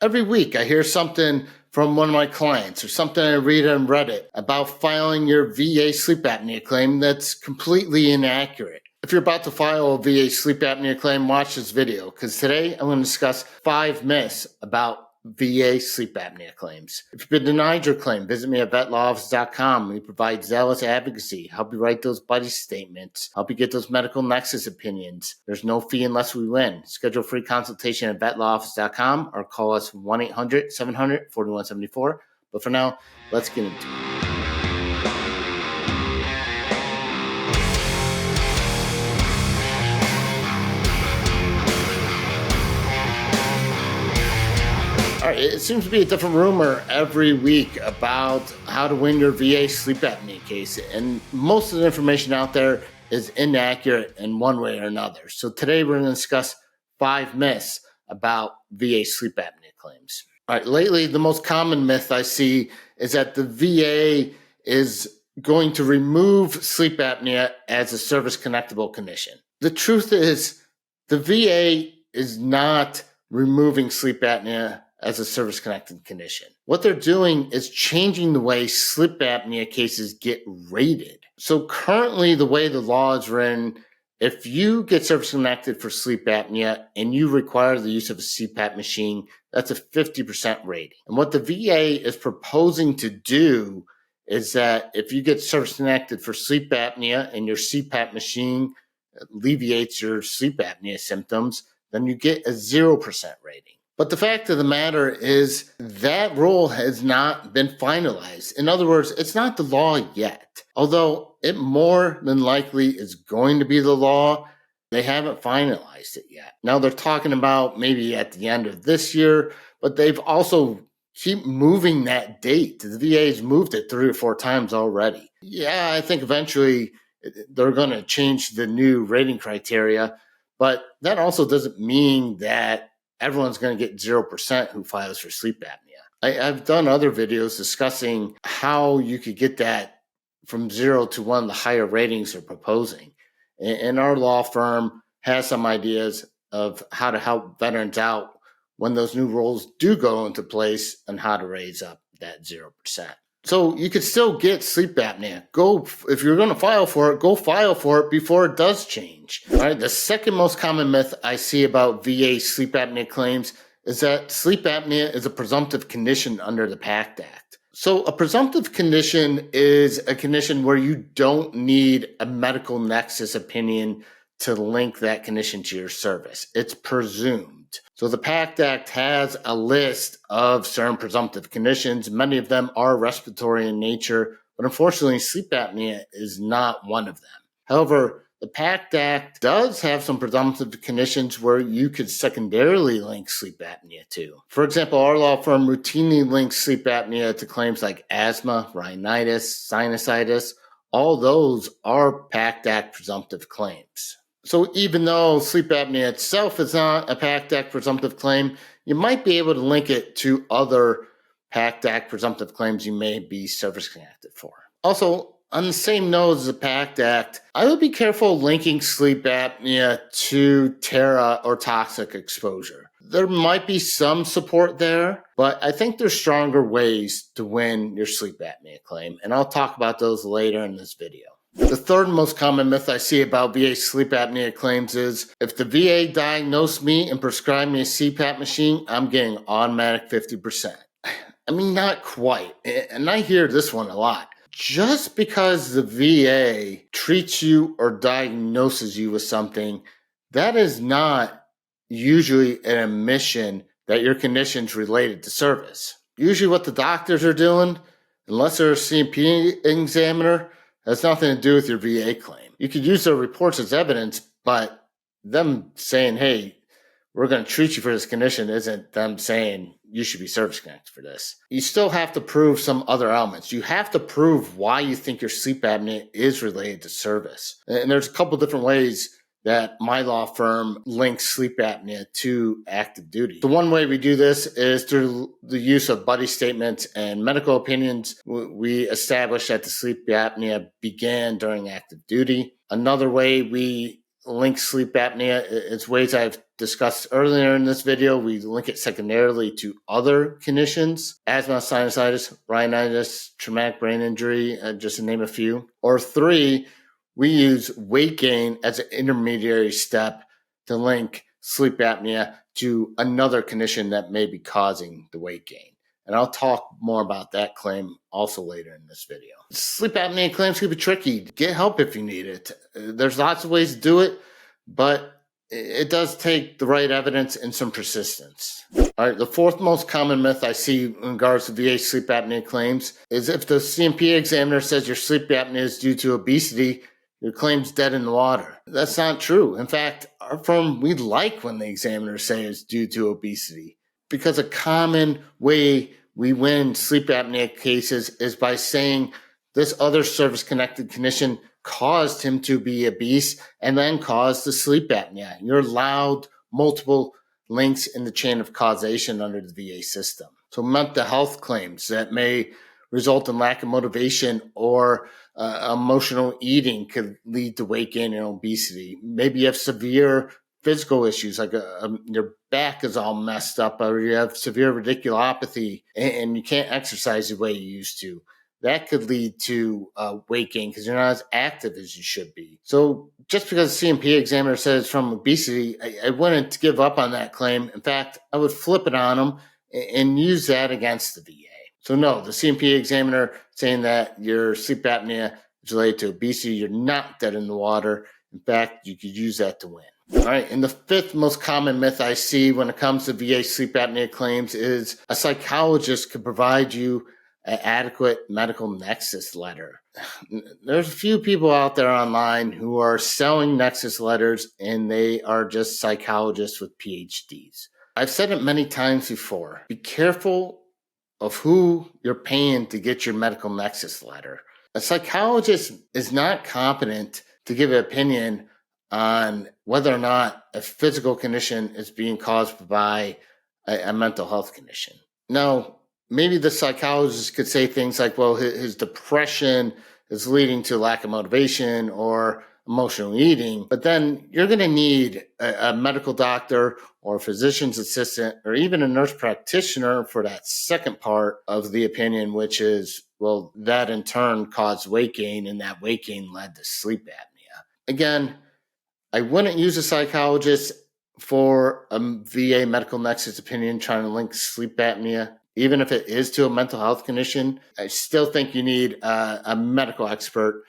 Every week I hear something from one of my clients or something I read on Reddit about filing your VA sleep apnea claim that's completely inaccurate. If you're about to file a VA sleep apnea claim, watch this video because today I'm going to discuss 5 myths about VA sleep apnea claims. If you've been denied your claim, visit me at vetlawoffice.com. We provide zealous advocacy, help you write those buddy statements, help you get those medical nexus opinions. There's no fee unless we win. Schedule a free consultation at vetlawoffice.com or call us 1-800-700-4174. But for now, let's get into it. All right, it seems to be a different rumor every week about how to win your VA sleep apnea case, and most of the information out there is inaccurate in one way or another. So today we're going to discuss 5 myths about VA sleep apnea claims. All right, lately the most common myth I see is that the VA is going to remove sleep apnea as a service-connectable condition. The truth is the VA is not removing sleep apnea as a service-connected condition. What they're doing is changing the way sleep apnea cases get rated. So currently, the way the law is written, if you get service-connected for sleep apnea and you require the use of a CPAP machine, that's a 50% rating. And what the VA is proposing to do is that if you get service-connected for sleep apnea and your CPAP machine alleviates your sleep apnea symptoms, then you get a 0% rating. But the fact of the matter is that rule has not been finalized. In other words, it's not the law yet. Although it more than likely is going to be the law, they haven't finalized it yet. Now they're talking about maybe at the end of this year, but they've also keep moving that date. The VA's moved it 3 or 4 times already. Yeah, I think eventually they're going to change the new rating criteria, but that also doesn't mean that everyone's going to get 0% who files for sleep apnea. I've done other videos discussing how you could get that from 0 to one of the higher ratings they're proposing. And our law firm has some ideas of how to help veterans out when those new rules do go into place and how to raise up that 0%. So you could still get sleep apnea. If you're going to file for it, go file for it before it does change. All right. The second most common myth I see about VA sleep apnea claims is that sleep apnea is a presumptive condition under the PACT Act. So a presumptive condition is a condition where you don't need a medical nexus opinion to link that condition to your service. It's presumed. So the PACT Act has a list of certain presumptive conditions. Many of them are respiratory in nature, but unfortunately, sleep apnea is not one of them. However, the PACT Act does have some presumptive conditions where you could secondarily link sleep apnea to. For example, our law firm routinely links sleep apnea to claims like asthma, rhinitis, sinusitis. All those are PACT Act presumptive claims. So even though sleep apnea itself is not a PACT Act presumptive claim, you might be able to link it to other PACT Act presumptive claims you may be service-connected for. Also, on the same note as the PACT Act, I would be careful linking sleep apnea to TARA or toxic exposure. There might be some support there, but I think there's stronger ways to win your sleep apnea claim, and I'll talk about those later in this video. The third most common myth I see about VA sleep apnea claims is if the VA diagnosed me and prescribed me a CPAP machine, I'm getting automatic 50%. I mean, not quite. And I hear this one a lot. Just because the VA treats you or diagnoses you with something, that is not usually an admission that your condition's related to service. Usually what the doctors are doing, unless they're a CMP examiner, has nothing to do with your VA claim. You could use their reports as evidence, but them saying, hey, we're going to treat you for this condition isn't them saying you should be service connected for this. You still have to prove some other elements. You have to prove why you think your sleep apnea is related to service. And there's a couple different ways that my law firm links sleep apnea to active duty. The one way we do this is through the use of buddy statements and medical opinions. We establish that the sleep apnea began during active duty. Another way we link sleep apnea is ways I've discussed earlier in this video, we link it secondarily to other conditions: asthma, sinusitis, rhinitis, traumatic brain injury, just to name a few. Or 3, we use weight gain as an intermediary step to link sleep apnea to another condition that may be causing the weight gain. And I'll talk more about that claim also later in this video. Sleep apnea claims can be tricky. Get help if you need it. There's lots of ways to do it, but it does take the right evidence and some persistence. All right, the fourth most common myth I see in regards to VA sleep apnea claims is if the C&P examiner says your sleep apnea is due to obesity, your claim's dead in the water. That's not true. In fact, our firm, we like when the examiners say it's due to obesity, because a common way we win sleep apnea cases is by saying this other service-connected condition caused him to be obese and then caused the sleep apnea. You're allowed multiple links in the chain of causation under the VA system. So mental health claims that may result in lack of motivation or emotional eating could lead to weight gain and obesity. Maybe you have severe physical issues, like your back is all messed up, or you have severe radiculopathy and you can't exercise the way you used to. That could lead to weight gain because you're not as active as you should be. So just because the C&P examiner says it's from obesity, I wouldn't give up on that claim. In fact, I would flip it on them and use that against the VA. So no, the C&P examiner saying that your sleep apnea is related to obesity, you're not dead in the water. In fact, you could use that to win. All right, and the fifth most common myth I see when it comes to VA sleep apnea claims is a psychologist could provide you an adequate medical nexus letter. There's a few people out there online who are selling nexus letters, and they are just psychologists with PhDs. I've said it many times before. Be careful of who you're paying to get your medical nexus letter. A psychologist is not competent to give an opinion on whether or not a physical condition is being caused by a mental health condition. Now, maybe the psychologist could say things like, well, his depression is leading to lack of motivation or emotional eating, but then you're going to need a medical doctor or a physician's assistant or even a nurse practitioner for that second part of the opinion, which is, well, that in turn caused weight gain and that weight gain led to sleep apnea. Again, I wouldn't use a psychologist for a VA medical nexus opinion trying to link sleep apnea. Even if it is to a mental health condition, I still think you need a medical expert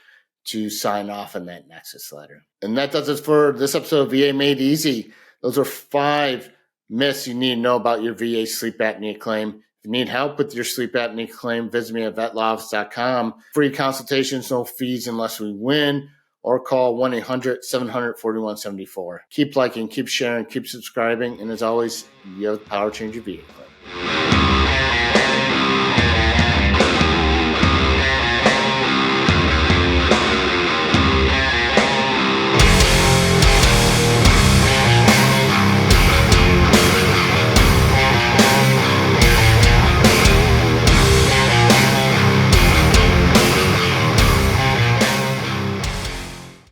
to sign off on that nexus letter. And that does it for this episode of VA Made Easy. Those are 5 myths you need to know about your VA sleep apnea claim. If you need help with your sleep apnea claim, visit me at vetlawoffice.com. Free consultations, no fees unless we win, or call 1-800-700-4174. Keep liking, keep sharing, keep subscribing, and as always, you have the power to change your VA claim.